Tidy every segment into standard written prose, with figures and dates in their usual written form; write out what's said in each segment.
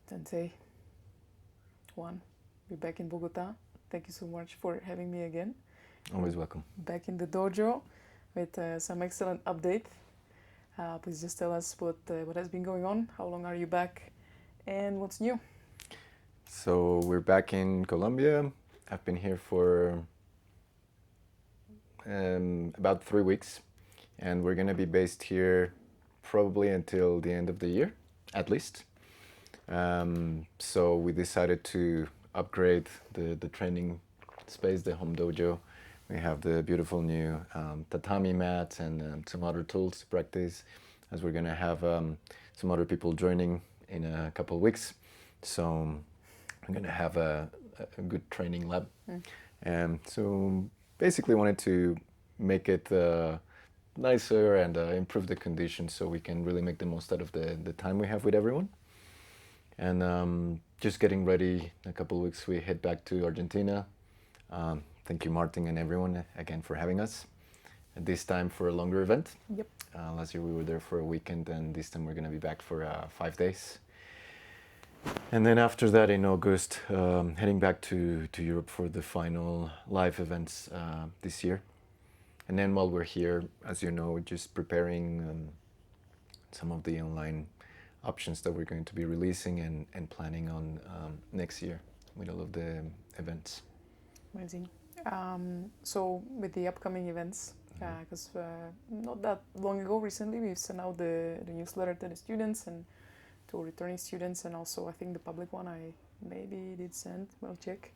Sensei, Juan, we're back in Bogota. Thank you so much for having me again. Always welcome. Back in the dojo with some excellent update. Please just tell us what has been going on, how long are you back, and what's new? So we're back in Colombia. I've been here for about 3 weeks, and we're gonna be based here probably until the end of the year, at least. So we decided to upgrade the training space, the home dojo. We have the beautiful new tatami mats and some other tools to practice, as we're gonna have some other people joining in a couple of weeks. So I'm gonna have a good training lab. So basically wanted to make it nicer and improve the conditions so we can really make the most out of the time we have with everyone. And just getting ready. In a couple of weeks we head back to Argentina. Thank you, Martin, and everyone again for having us. This time for a longer event. Yep. Last year we were there for a weekend, and this time we're going to be back for 5 days. And then after that, in August, heading back to Europe for the final live events this year. And then while we're here, as you know, just preparing some of the online options that we're going to be releasing and planning on next year with all of the events. Amazing. So with the upcoming events, because not that long ago, recently, we've sent out the newsletter to the students and to returning students, and also I think the public one I maybe did send, we'll check,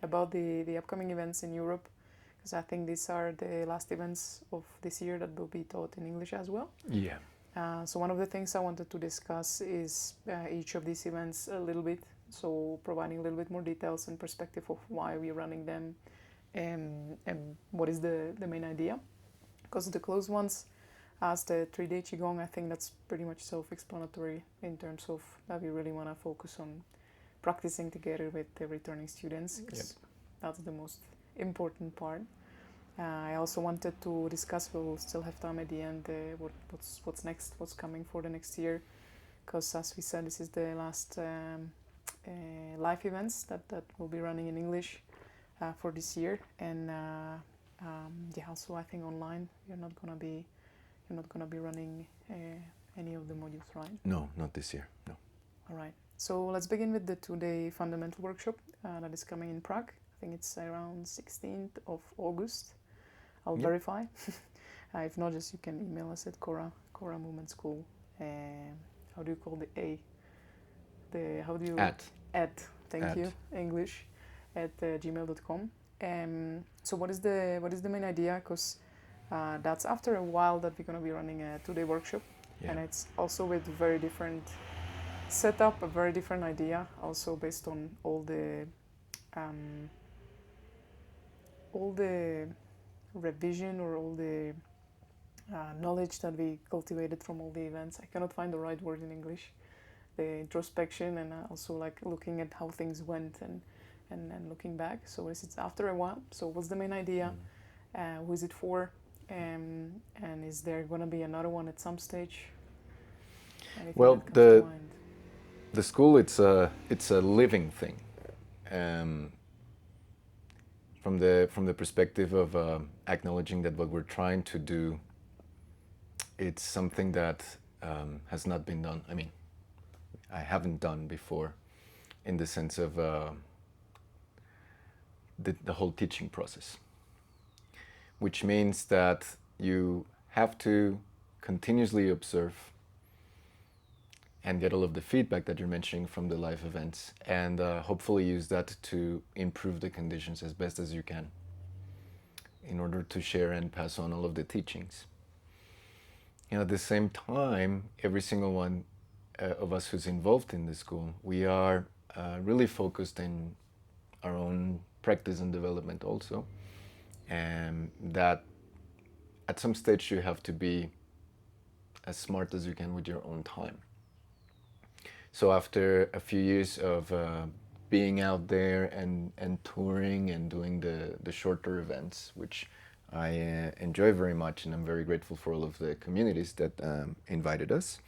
about the upcoming events in Europe, because I think these are the last events of this year that will be taught in English as well. Yeah. So one of the things I wanted to discuss is each of these events a little bit, so providing a little bit more details and perspective of why we're running them and what is the main idea. Because the closed ones, as the 3-day Qigong, I think that's pretty much self-explanatory in terms of that we really want to focus on practicing together with the returning students, because that's the most important part. I also wanted to discuss, we'll still have time at the end, what's next, what's coming for the next year, because as we said, this is the last live events that will be running in English for this year, and also I think online you're not gonna be running any of the modules, right? No, not this year. No. All right. So let's begin with the 2-day fundamental workshop that is coming in Prague. I think it's around 16th of August. I'll verify. If not, just you can email us at Cora Movement School. How do you call the A? How do you at? Thank you. English at gmail.com. So what is the main idea? Because that's after a while that we're gonna be running a 2-day workshop, and it's also with very different setup, a very different idea, also based on all the revision or all the knowledge that we cultivated from all the events. I cannot find the right word in English. The introspection and also like looking at how things went and looking back. So it's after a while. So what's the main idea? Who is it for? And is there going to be another one at some stage? Anything well, that comes to mind? The school, it's a living thing. From the perspective of acknowledging that what we're trying to do, it's something that has not been done. I mean, I haven't done before, in the sense of the whole teaching process, which means that you have to continuously observe and get all of the feedback that you're mentioning from the live events, and hopefully use that to improve the conditions as best as you can in order to share and pass on all of the teachings. And at the same time, every single one of us who's involved in the school, we are really focused in our own practice and development also, and that at some stage you have to be as smart as you can with your own time. So after a few years of being out there and touring and doing the shorter events, which I enjoy very much, and I'm very grateful for all of the communities that invited us,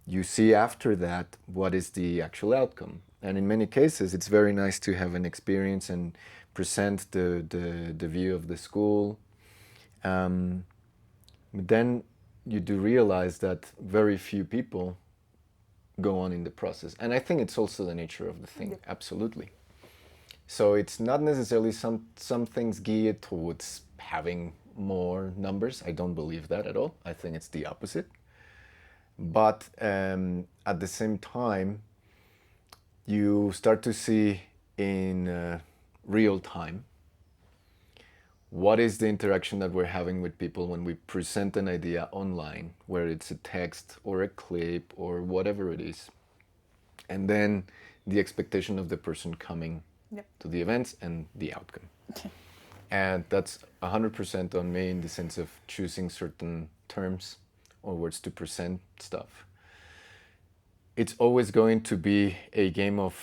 you see after that what is the actual outcome. And in many cases, it's very nice to have an experience and present the view of the school. But then you do realize that very few people go on in the process. And I think it's also the nature of the thing, Yep. absolutely. So it's not necessarily some things geared towards having more numbers. I don't believe that at all. I think it's the opposite. But at the same time, you start to see in real time what is the interaction that we're having with people when we present an idea online, where it's a text or a clip or whatever it is. And then the expectation of the person coming Yep. to the events and the outcome. And that's 100% on me in the sense of choosing certain terms or words to present stuff. It's always going to be a game of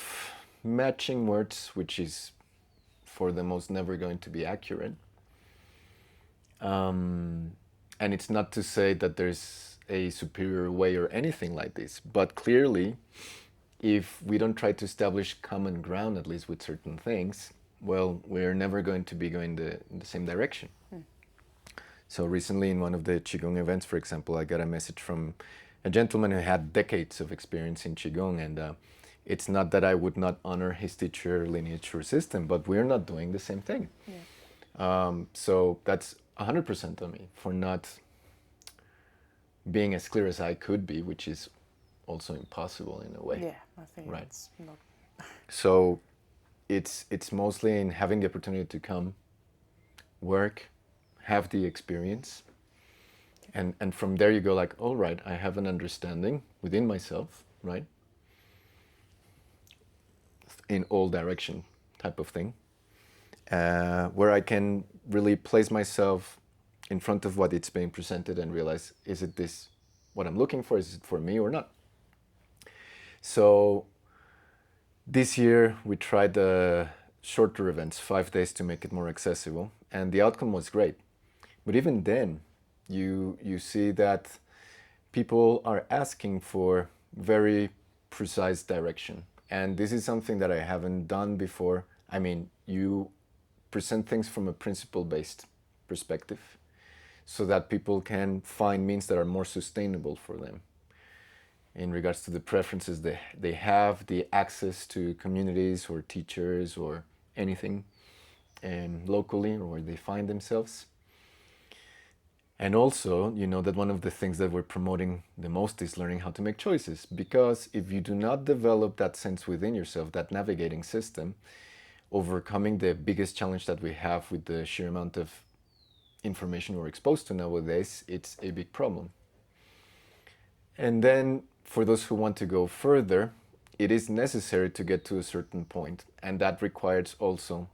matching words, which is for the most never going to be accurate. And it's not to say that there's a superior way or anything like this, but clearly, if we don't try to establish common ground, at least with certain things, well, we're never going to be going in the same direction. So recently in one of the Qigong events, for example, I got a message from a gentleman who had decades of experience in Qigong, and it's not that I would not honor his teacher lineage or system, but we're not doing the same thing. Yeah. So that's 100% on me for not being as clear as I could be, which is also impossible in a way. Yeah, I think Right. it's not. So it's mostly in having the opportunity to come, work, have the experience, and from there you go like, all right, I have an understanding within myself, right? In all direction type of thing, where I can really place myself in front of what it's being presented and realize, is it this what I'm looking for? Is it for me or not? So this year we tried the shorter events, 5 days, to make it more accessible, and the outcome was great. But even then, you see that people are asking for very precise direction. And this is something that I haven't done before. I mean, you present things from a principle-based perspective so that people can find means that are more sustainable for them in regards to the preferences they have, the access to communities or teachers or anything locally or where they find themselves. And also, you know, that one of the things that we're promoting the most is learning how to make choices. Because if you do not develop that sense within yourself, that navigating system, overcoming the biggest challenge that we have with the sheer amount of information we're exposed to nowadays, it's a big problem. And then for those who want to go further, it is necessary to get to a certain point, and that requires also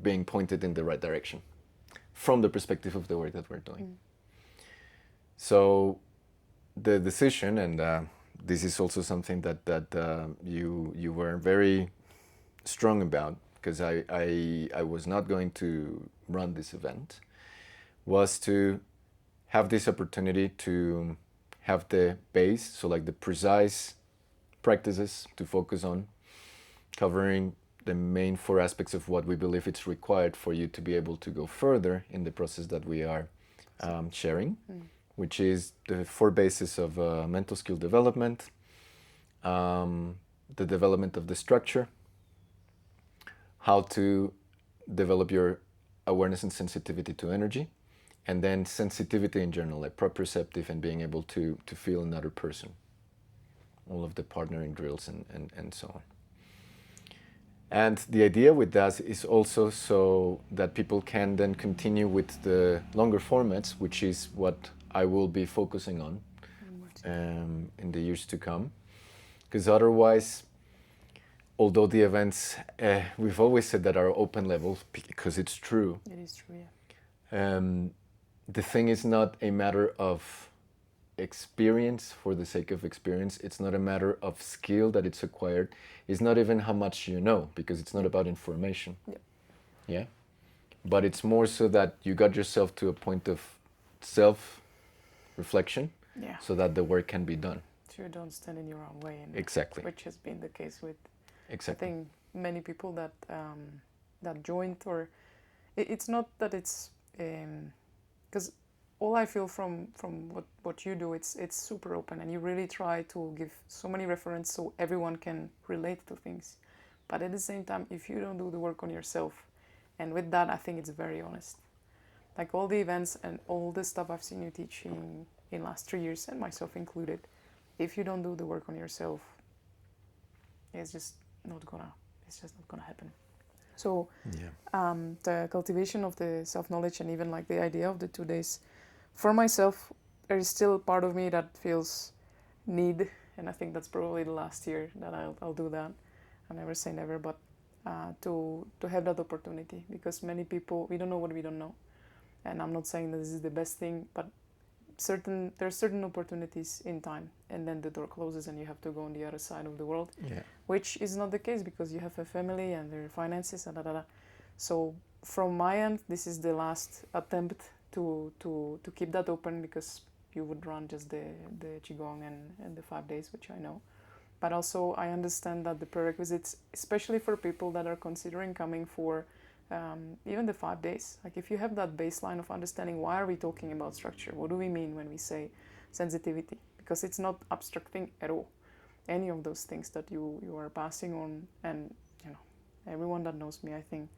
being pointed in the right direction from the perspective of the work that we're doing. So the decision, and this is also something that you were very strong about, because I was not going to run this event, was to have this opportunity to have the base, so like the precise practices to focus on, covering the main 4 aspects of what we believe it's required for you to be able to go further in the process that we are sharing, which is the 4 bases of mental skill development, the development of the structure, how to develop your awareness and sensitivity to energy, and then sensitivity in general, like proprioceptive and being able to feel another person, all of the partnering drills and so on. And the idea with that is also so that people can then continue with the longer formats, which is what I will be focusing on in the years to come. Because otherwise, although the events, we've always said that are open level, because it's true. It is true, yeah. The thing is not a matter of experience for the sake of experience. It's not a matter of skill that it's acquired. It's not even how much you know, because it's not about information. Yep. Yeah? But it's more so that you got yourself to a point of self-reflection Yeah. so that the work can be done. So you don't stand in your own way. And Exactly. which has been the case with, Exactly. I think, many people that that joined, or it's not that it's because all I feel from what you do, it's super open, and you really try to give so many references so everyone can relate to things. But at the same time, if you don't do the work on yourself, and with that, I think it's very honest. Like all the events and all the stuff I've seen you teaching in last 3 years, and myself included, if you don't do the work on yourself, it's just not gonna happen. So the cultivation of the self-knowledge, and even like the idea of the 2 days, for myself, there is still part of me that feels need, and I think that's probably the last year that I'll do that. I never say never, but to have that opportunity, because many people, we don't know what we don't know, and I'm not saying that this is the best thing, but there are certain opportunities in time, and then the door closes and you have to go on the other side of the world. Yeah. Which is not the case, because you have a family and their finances and So from my end, this is the last attempt to keep that open, because you would run just the qigong and the 5 days, which I know. But also I understand that the prerequisites, especially for people that are considering coming for even the 5 days, like if you have that baseline of understanding why are we talking about structure, what do we mean when we say sensitivity, because it's not abstract thing at all. Any of those things that you are passing on, and everyone that knows me, I think,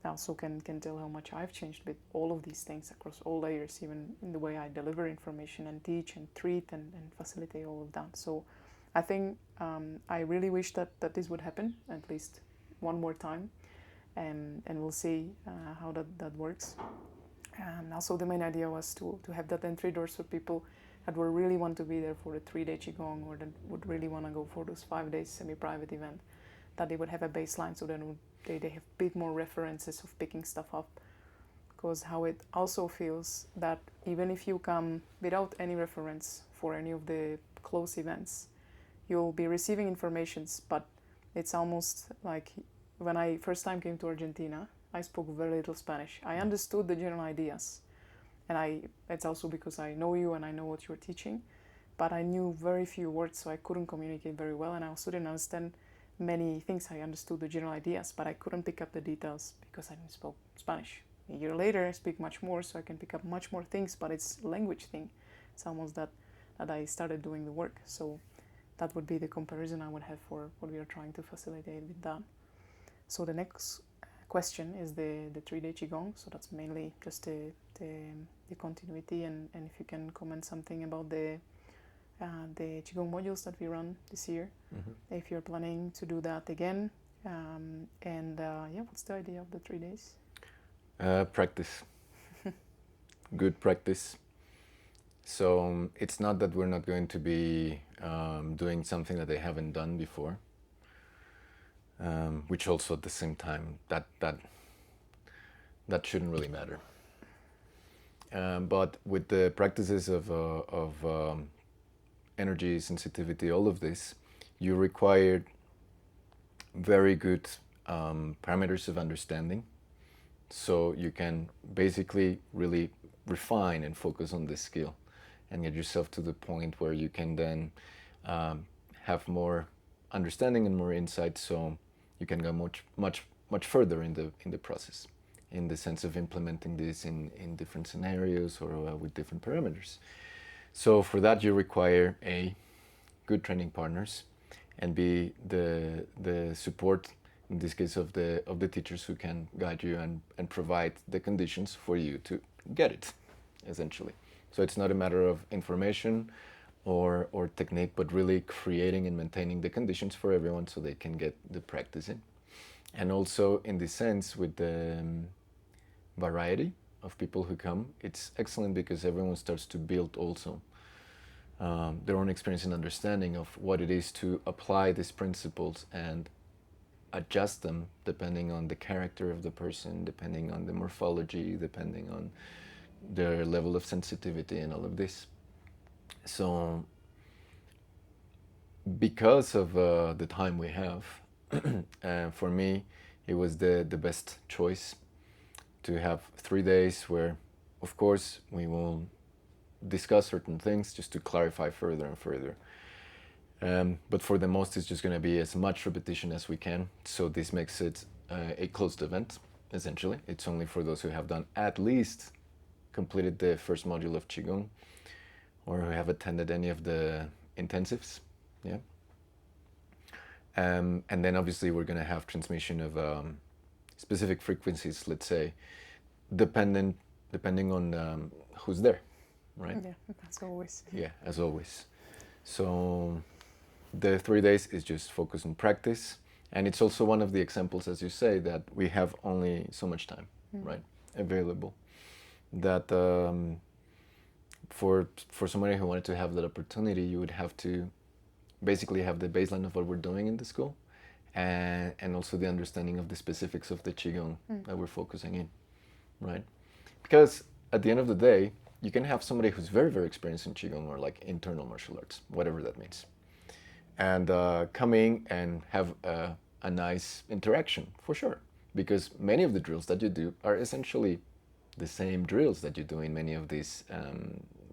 also can tell how much I've changed with all of these things across all layers, even in the way I deliver information and teach and treat and facilitate all of that. So I think I really wish that this would happen at least one more time, and we'll see how that works. And also the main idea was to have that entry doors for people that would really want to be there for a 3-day qigong, or that would really want to go for those 5 days semi-private event, that they would have a baseline, so then they have a bit more references of picking stuff up. Because how it also feels that even if you come without any reference for any of the close events, you'll be receiving informations, but it's almost like when I first time came to Argentina, I spoke very little Spanish. I understood the general ideas, and it's also because I know you and I know what you're teaching, but I knew very few words, so I couldn't communicate very well, and I also didn't understand many things. I understood the general ideas, but I couldn't pick up the details because I didn't speak Spanish. A year later, I speak much more, so I can pick up much more things, but it's a language thing. It's almost that I started doing the work. So that would be the comparison I would have for what we are trying to facilitate with that. So the next question is the 3-day qigong. So that's mainly just the continuity, and if you can comment something about the qigong modules that we run this year, if you're planning to do that again, and what's the idea of the 3 days? Practice. Good practice. So it's not that we're not going to be doing something that they haven't done before, which also at the same time that shouldn't really matter. But with the practices of energy, sensitivity, all of this, you require very good parameters of understanding, so you can basically really refine and focus on this skill and get yourself to the point where you can then have more understanding and more insight, so you can go much further in the process, in the sense of implementing this in different scenarios or with different parameters. So for that you require good training partners, and the support, in this case of the teachers, who can guide you and provide the conditions for you to get it, essentially. So it's not a matter of information or technique, but really creating and maintaining the conditions for everyone so they can get the practice in. And also, in this sense, with the variety of people who come, it's excellent because everyone starts to build also their own experience and understanding of what it is to apply these principles and adjust them depending on the character of the person, depending on the morphology, depending on their level of sensitivity and all of this. So because of the time we have, for me it was the best choice to have 3 days where, of course, we will discuss certain things just to clarify further and further. But for the most, it's just going to be as much repetition as we can. So this makes it a closed event, essentially. It's only for those who have done at least completed the first module of Qigong or who have attended any of the intensives. Yeah. And then obviously we're going to have transmission of specific frequencies, let's say, depending on who's there, right? Yeah, as always. Yeah, as always. So the 3 days is just focus on practice. And it's also one of the examples, as you say, that we have only so much time, right, available. That for somebody who wanted to have that opportunity, you would have to basically have the baseline of what we're doing in the school and also the understanding of the specifics of the Qigong that we're focusing in, right? Because at the end of the day, you can have somebody who's very, very experienced in Qigong or like internal martial arts, whatever that means, and come in and have a nice interaction, for sure. Because many of the drills that you do are essentially the same drills that you do in many of these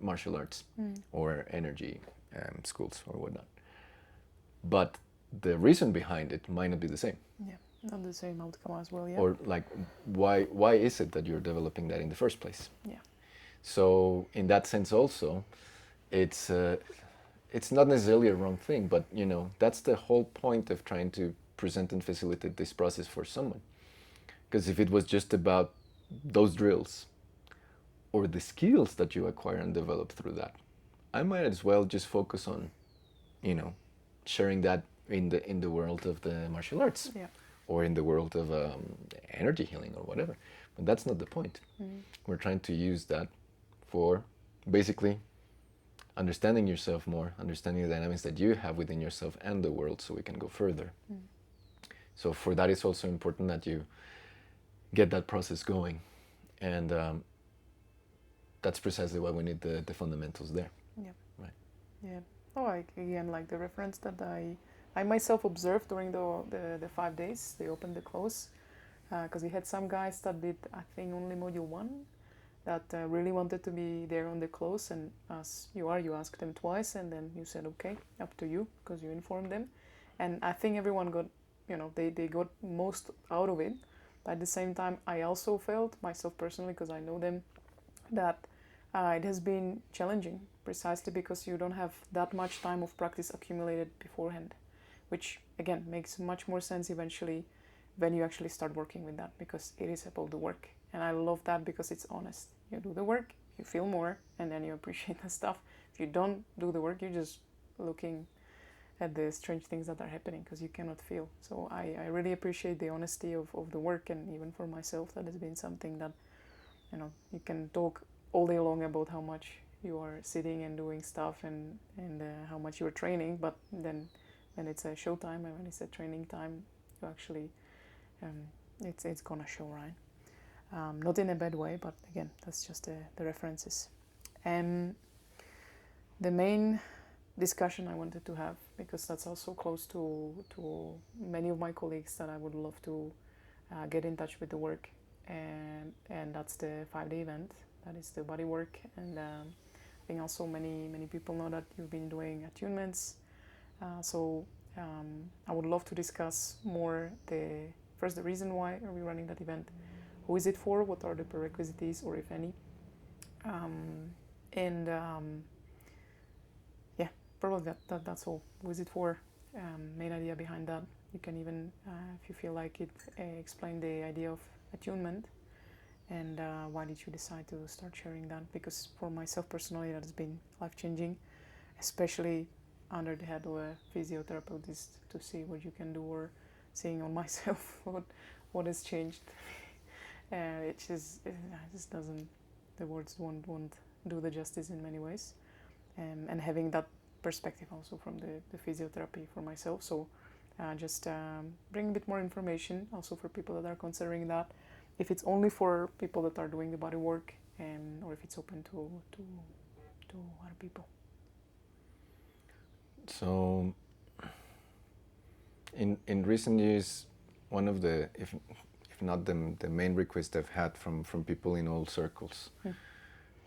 martial arts or energy schools or whatnot. But the reason behind it might not be the same. Yeah, not the same outcome as well, yeah. Or like, why is it that you're developing that in the first place? Yeah. So in that sense also, it's not necessarily a wrong thing, but you know, that's the whole point of trying to present and facilitate this process for someone. Because if it was just about those drills or the skills that you acquire and develop through that, I might as well just focus on, you know, sharing that in the world of the martial arts, Yeah. or in the world of energy healing or whatever. But that's not the point. We're trying to use that for basically understanding yourself more, understanding the dynamics that you have within yourself and the world, so we can go further. So for that, it's also important that you get that process going, and that's precisely why we need the fundamentals there. Yeah. Right. Yeah. Oh, again, like the reference that I myself observed during the 5 days, they opened the close, because we had some guys that did, I think, only module 1, that really wanted to be there on the close, and as you asked them twice, and then you said, okay, up to you, because you informed them. And I think everyone got, you know, they got most out of it. But at the same time, I also felt, myself personally, because I know them, that it has been challenging, precisely because you don't have that much time of practice accumulated beforehand, which again makes much more sense eventually when you actually start working with that, because it is about the work. And I love that because it's honest. You do the work, you feel more, and then you appreciate the stuff. If you don't do the work, you're just looking at the strange things that are happening because you cannot feel. So I really appreciate the honesty of the work, and even for myself, that has been something that, you know, you can talk all day long about how much you are sitting and doing stuff and how much you're training, but then when it's a show time and when it's a training time, you actually it's gonna show, right? Not in a bad way, but again, that's just the references. And the main discussion I wanted to have, because that's also close to many of my colleagues, that I would love to get in touch with the work, and that's the 5-day event. That is the body work, and I think also many people know that you've been doing attunements. So I would love to discuss more the reason why are we running that event, who is it for, what are the prerequisites, or if any, yeah, probably that's all. Who is it for? Main idea behind that. You can even, if you feel like it, explain the idea of attunement, and why did you decide to start sharing that? Because for myself personally, that has been life-changing, especially under the head of a physiotherapist, to see what you can do, or seeing on myself what has changed. It just doesn't, the words won't do the justice in many ways, and having that perspective also from the physiotherapy for myself. So just bring a bit more information also for people that are considering that, if it's only for people that are doing the body work, or if it's open to other people. So in recent years, one of the, if not the main request I've had from people in all circles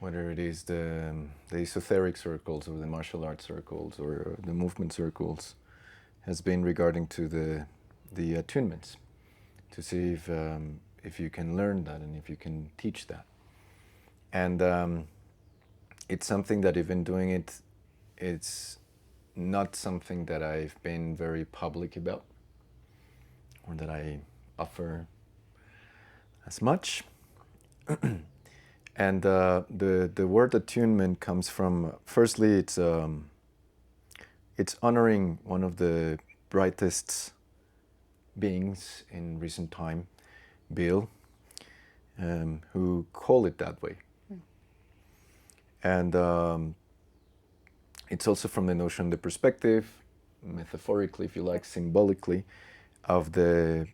whether it is the esoteric circles or the martial arts circles or the movement circles, has been regarding to the attunements, to see if you can learn that and if you can teach that. And it's something that even doing it, it's not something that I've been very public about or that I offer as much. And the word attunement comes from, firstly, it's honoring one of the brightest beings in recent time, Bill, who call it that way. And it's also from the notion, the perspective, metaphorically, if you like, symbolically, of the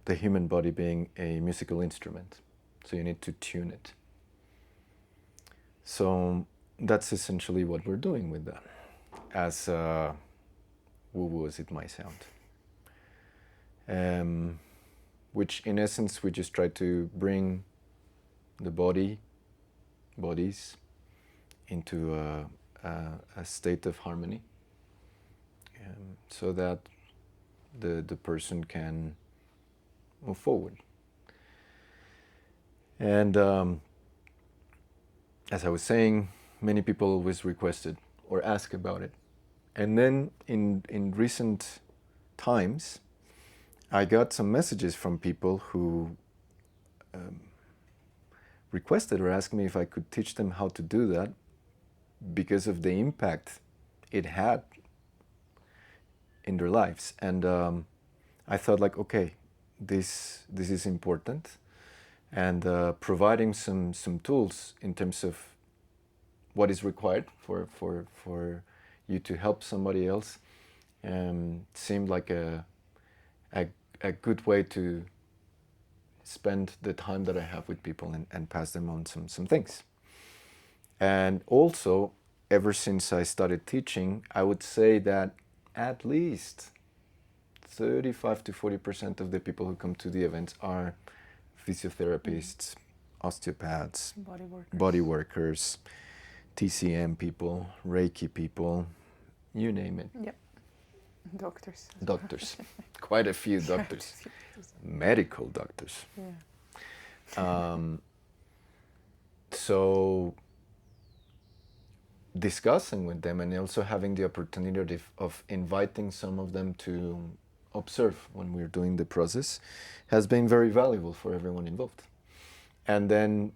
human body being a musical instrument. So you need to tune it. So that's essentially what we're doing with that, as woo-woo as it might sound. Which in essence, we just try to bring the bodies into a state of harmony, so that the person can move forward. And as I was saying, many people always requested or ask about it. And then in recent times, I got some messages from people who requested or asked me if I could teach them how to do that because of the impact it had in their lives. And I thought, like, okay, this is important. And providing some tools in terms of what is required for you to help somebody else seemed like a good way to spend the time that I have with people and pass them on some things. And also, ever since I started teaching, I would say that at least 35 to 40% of the people who come to the events are physiotherapists, osteopaths, body workers, TCM people, Reiki people, you name it. Yep. Doctors. Doctors. Quite a few doctors. Medical doctors. Yeah. So discussing with them and also having the opportunity of inviting some of them to observe when we're doing the process has been very valuable for everyone involved. And then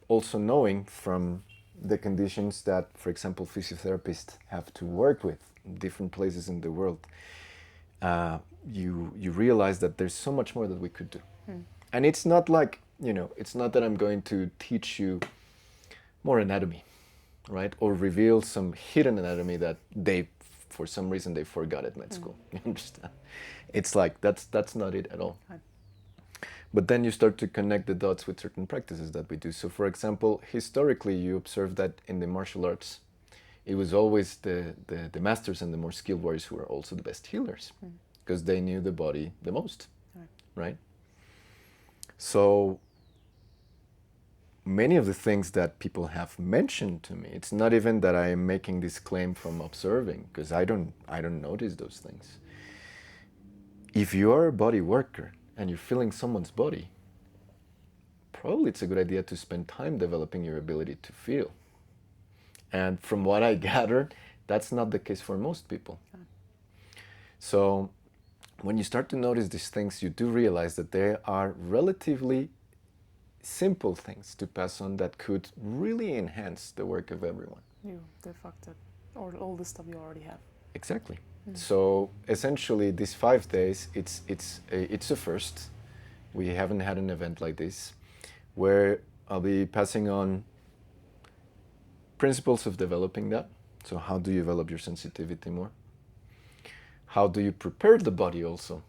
also knowing from the conditions that, for example, physiotherapists have to work with in different places in the world, you realize that there's so much more that we could do. And it's not like, it's not that I'm going to teach you more anatomy, right? Or reveal some hidden anatomy that for some reason they forgot at med school. You understand? It's like, that's not it at all. But then you start to connect the dots with certain practices that we do. So for example, historically, you observe that in the martial arts, it was always the masters and the more skilled warriors who were also the best healers, because they knew the body the most, right? So many of the things that people have mentioned to me, it's not even that I am making this claim from observing, because I don't notice those things. If you are a body worker and you're feeling someone's body, probably it's a good idea to spend time developing your ability to feel. And from what I gathered, that's not the case for most people. So when you start to notice these things, you do realize that there are relatively simple things to pass on that could really enhance the work of everyone. The fact that, or all the stuff you already have. Exactly. So essentially, these 5 days, it's a first. We haven't had an event like this, where I'll be passing on principles of developing that. So how do you develop your sensitivity more? How do you prepare the body also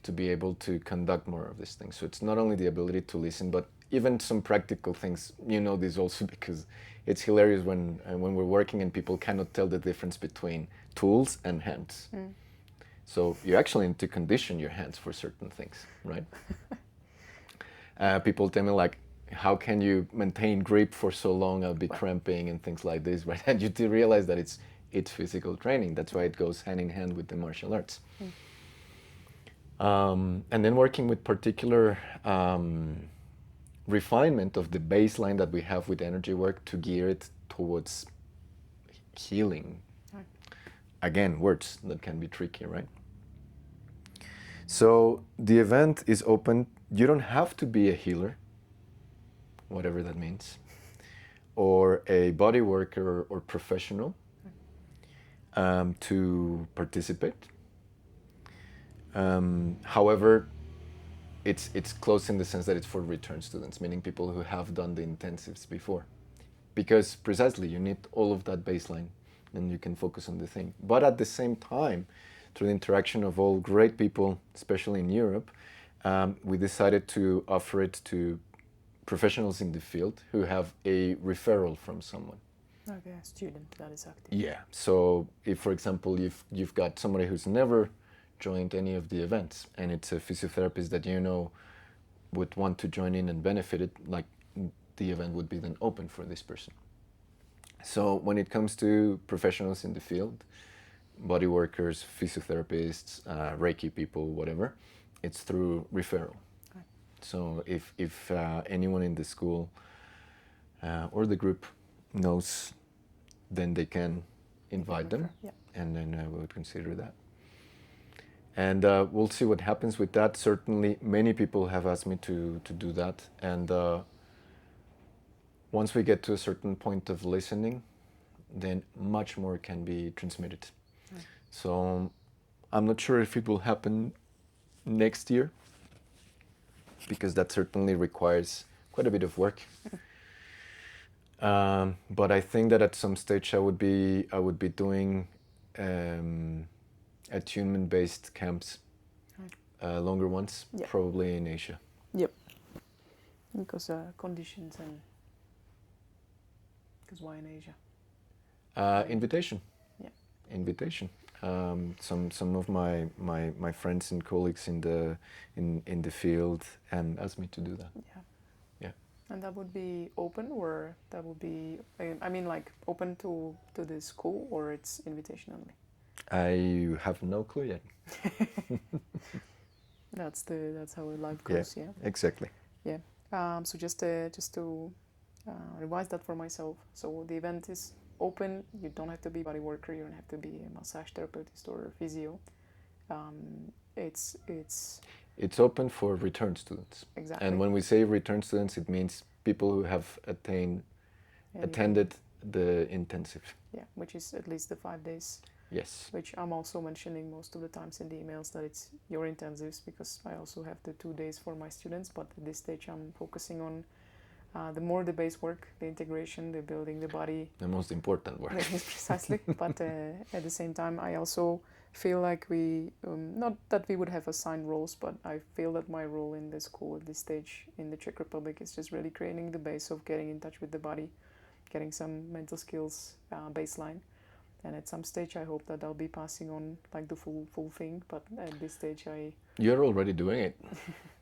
to be able to conduct more of these things? So it's not only the ability to listen, but even some practical things. You know this also because it's hilarious when we're working and people cannot tell the difference between tools and hands. So you actually need to condition your hands for certain things, right? People tell me like, how can you maintain grip for so long? I'll be cramping and things like this, right? And you do realize that it's physical training. That's why it goes hand in hand with the martial arts. And then working with particular refinement of the baseline that we have with energy work to gear it towards healing. Right. Again, words that can be tricky, right? So the event is open. You don't have to be a healer, whatever that means, or a body worker or professional to participate. However, it's close in the sense that it's for return students, meaning people who have done the intensives before. Because precisely, you need all of that baseline and you can focus on the thing. But at the same time, through the interaction of all great people, especially in Europe, we decided to offer it to professionals in the field who have a referral from someone. Okay, a student that is active. Yeah. So if, for example, you've got somebody who's never joined any of the events and it's a physiotherapist that you know would want to join in and benefit it, like the event would be then open for this person. So when it comes to professionals in the field, body workers, physiotherapists, Reiki people, whatever, it's through referral. Right. So if anyone in the school or the group knows, then they can invite them, Yeah. and then we would consider that. And we'll see what happens with that. Certainly, many people have asked me to do that. And once we get to a certain point of listening, then much more can be transmitted. Right. So I'm not sure if it will happen next year, because that certainly requires quite a bit of work. But I think that at some stage I would be doing attunement-based camps, longer ones, Yeah. probably in Asia. Yep. Because conditions and because why in Asia? Invitation. Yeah. Invitation. Some of my friends and colleagues in the field asked me to do that. Yeah. Yeah. And that would be open, or that would be, I mean, like open to the school, or it's invitation only? I have no clue yet. That's how life goes. Yeah. Exactly. Yeah. So just to revise that for myself. So the event is open. You don't have to be a body worker. You don't have to be a massage therapist or a physio. It's open for return students. Exactly. And when we say return students, it means people who have attended the intensive. Yeah, which is at least the 5 days. Yes. Which I'm also mentioning most of the times in the emails that it's your intensives, because I also have the 2 days for my students. But at this stage, I'm focusing on the base work, the integration, the building the body. The most important work. Precisely. But at the same time, I also feel like we, not that we would have assigned roles, but I feel that my role in the school at this stage in the Czech Republic is just really creating the base of getting in touch with the body, getting some mental skills baseline. And at some stage, I hope that I'll be passing on like the full thing. But at this stage, You're already doing it.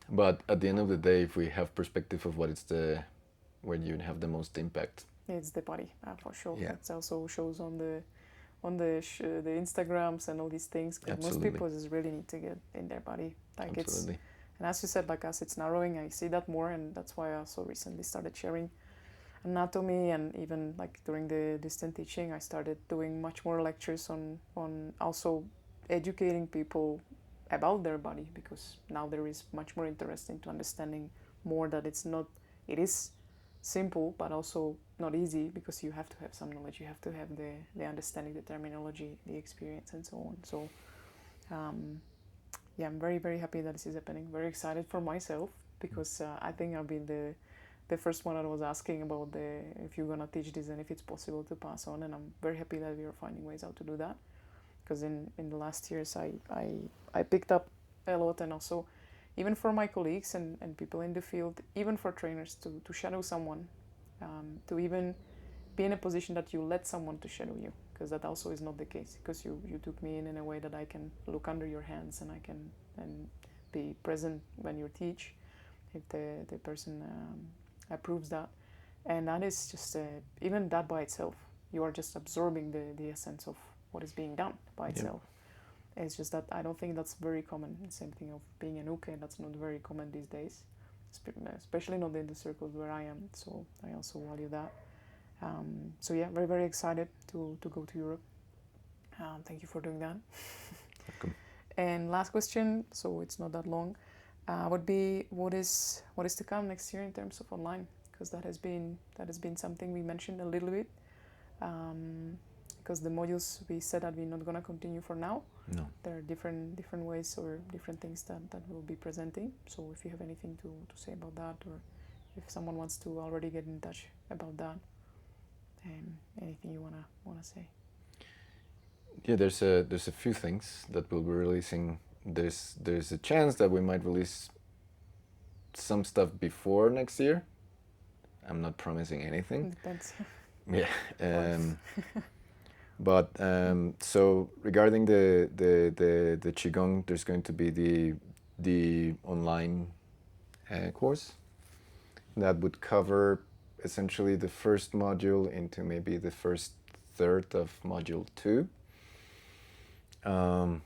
But at the end of the day, if we have perspective of what where you have the most impact, it's the body for sure. Yeah. It also shows on the Instagrams and all these things. Because most Absolutely. people just really need to get in their body. Like Absolutely. And as you said, like as it's narrowing, I see that more, and that's why I also recently started sharing anatomy, and even like during the distant teaching, I started doing much more lectures on also educating people about their body, because now there is much more interest into understanding more that it is simple, but also not easy, because you have to have some knowledge, you have to have the understanding, the terminology, the experience, and so on. So yeah, I'm very, very happy that this is happening. Very excited for myself, because I think I've been the first one that was asking about if you're gonna teach this and if it's possible to pass on, and I'm very happy that we are finding ways how to do that, because in the last years I picked up a lot, and also even for my colleagues and people in the field, even for trainers to shadow someone, to even be in a position that you let someone to shadow you, because that also is not the case, because you took me in a way that I can look under your hands and I can be present when you teach, if the person proves that. And that is just, even that by itself, you are just absorbing the essence of what is being done by itself. It's just that I don't think that's very common. The same thing of being an uke, that's not very common these days, especially not in the circles where I am. So I also value that. So yeah, very, very excited to go to Europe. Thank you for doing that. Welcome. And last question, so it's not that long, would be what is to come next year in terms of online? Because that has been something we mentioned a little bit. Because the modules, we said that we're not going to continue for now. No. There are different ways or different things that we'll be presenting. So if you have anything to say about that, or if someone wants to already get in touch about that, and anything you wanna say. Yeah, there's a few things that we'll be releasing. There's a chance that we might release some stuff before next year. I'm not promising anything. Depends. Yeah. But so regarding the qigong, there's going to be the online course that would cover essentially the first module into maybe the first third of module 2,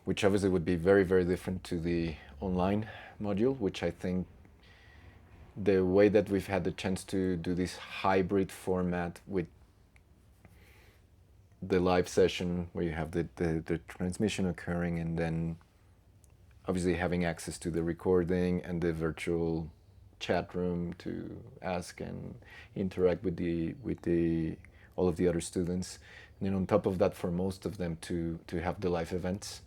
which obviously would be very, very different to the online module, which I think the way that we've had the chance to do this hybrid format with the live session where you have the transmission occurring, and then obviously having access to the recording and the virtual chat room to ask and interact with the all of the other students. And then on top of that, for most of them to have the live events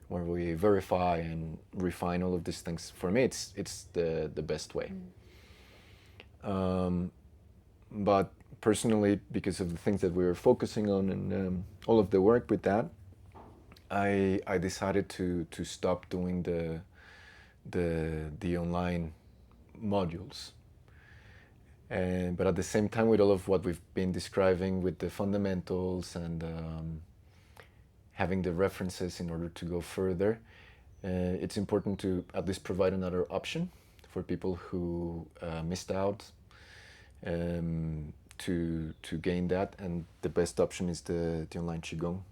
where we verify and refine all of these things. For me, it's the best way. But personally, because of the things that we were focusing on and all of the work with that, I decided to stop doing the online modules. But at the same time, with all of what we've been describing with the fundamentals and having the references in order to go further, it's important to at least provide another option for people who missed out to gain that, and the best option is the online qigong.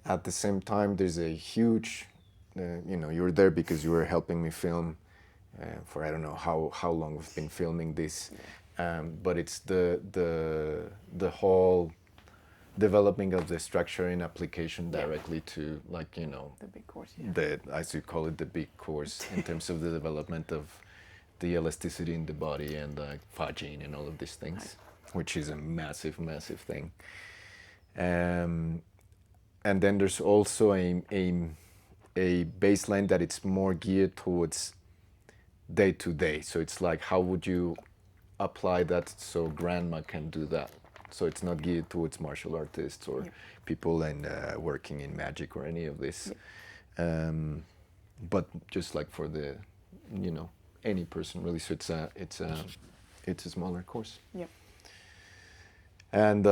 At the same time, there's a huge, you were there because you were helping me film for I don't know how long we've been filming this, but it's the whole developing of the structure and application directly to, like, the big course, as you call it, the big course in terms of the development of the elasticity in the body and fudging and all of these things, which is a massive thing. And then there's also a baseline that it's more geared towards day to day. So it's like, how would you apply that so grandma can do that? So it's not geared towards martial artists or people and working in magic or any of this, but just like for the, any person really. So it's a smaller course. Yep. And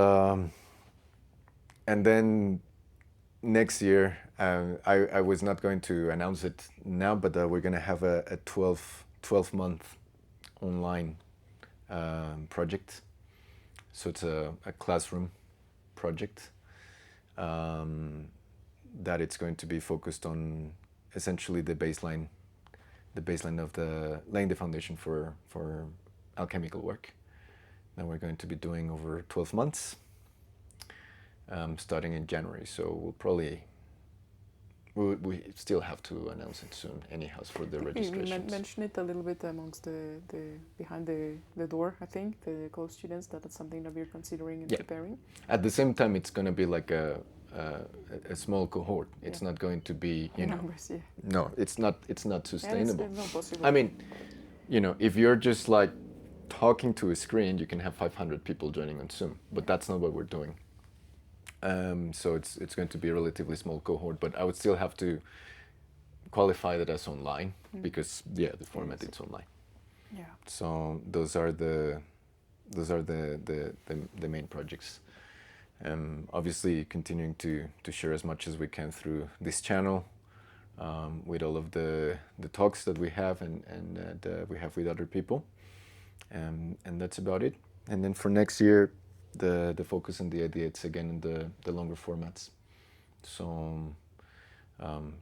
then next year, I was not going to announce it now, but we're going to have a 12-month online project. So it's a classroom project that it's going to be focused on essentially the baseline of laying the foundation for alchemical work that we're going to be doing over 12 months, starting in January. So we'll probably, we still have to announce it soon anyhow for the registrations. We mentioned it a little bit amongst the behind the door, I think, the close students, that's something that we're considering and preparing. At the same time, it's going to be like a small cohort. It's not going to be, numbers, No, it's not sustainable. It's not possible. I mean, if you're just like talking to a screen, you can have 500 people joining on Zoom, but that's not what we're doing. So it's going to be a relatively small cohort, but I would still have to qualify that as online because the format is online. Yeah. So those are the main projects. Obviously, continuing to share as much as we can through this channel, with all of the talks that we have and we have with other people, And that's about it. And then for next year, the focus and the idea, it's again in the longer formats. So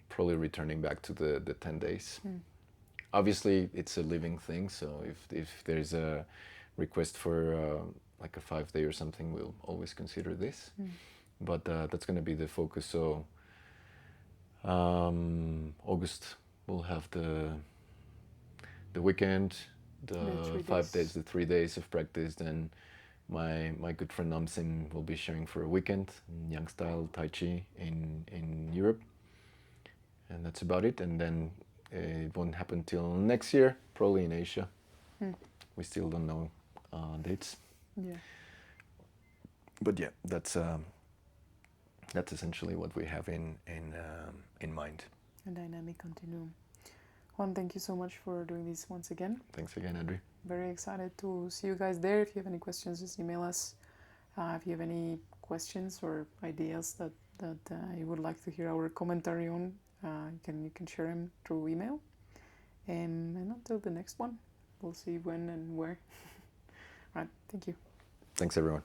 probably returning back to the 10 days. Obviously, it's a living thing, so if there's a request for like a 5-day or something, we'll always consider this. But that's going to be the focus. So August, we'll have the weekend, the 5 days, the 3 days of practice. Then my good friend Namsin will be sharing for a weekend, Yang style Tai Chi in Europe. And that's about it. And then it won't happen till next year, probably in Asia. We still don't know dates. Yeah. But yeah, that's essentially what we have in mind. A dynamic continuum. Juan, thank you so much for doing this once again. Thanks again, Adri. Very excited to see you guys there. If you have any questions, just email us. If you have any questions or ideas that you would like to hear our commentary on, you can share them through email. And until the next one, we'll see when and where. Right, thank you. Thanks, everyone.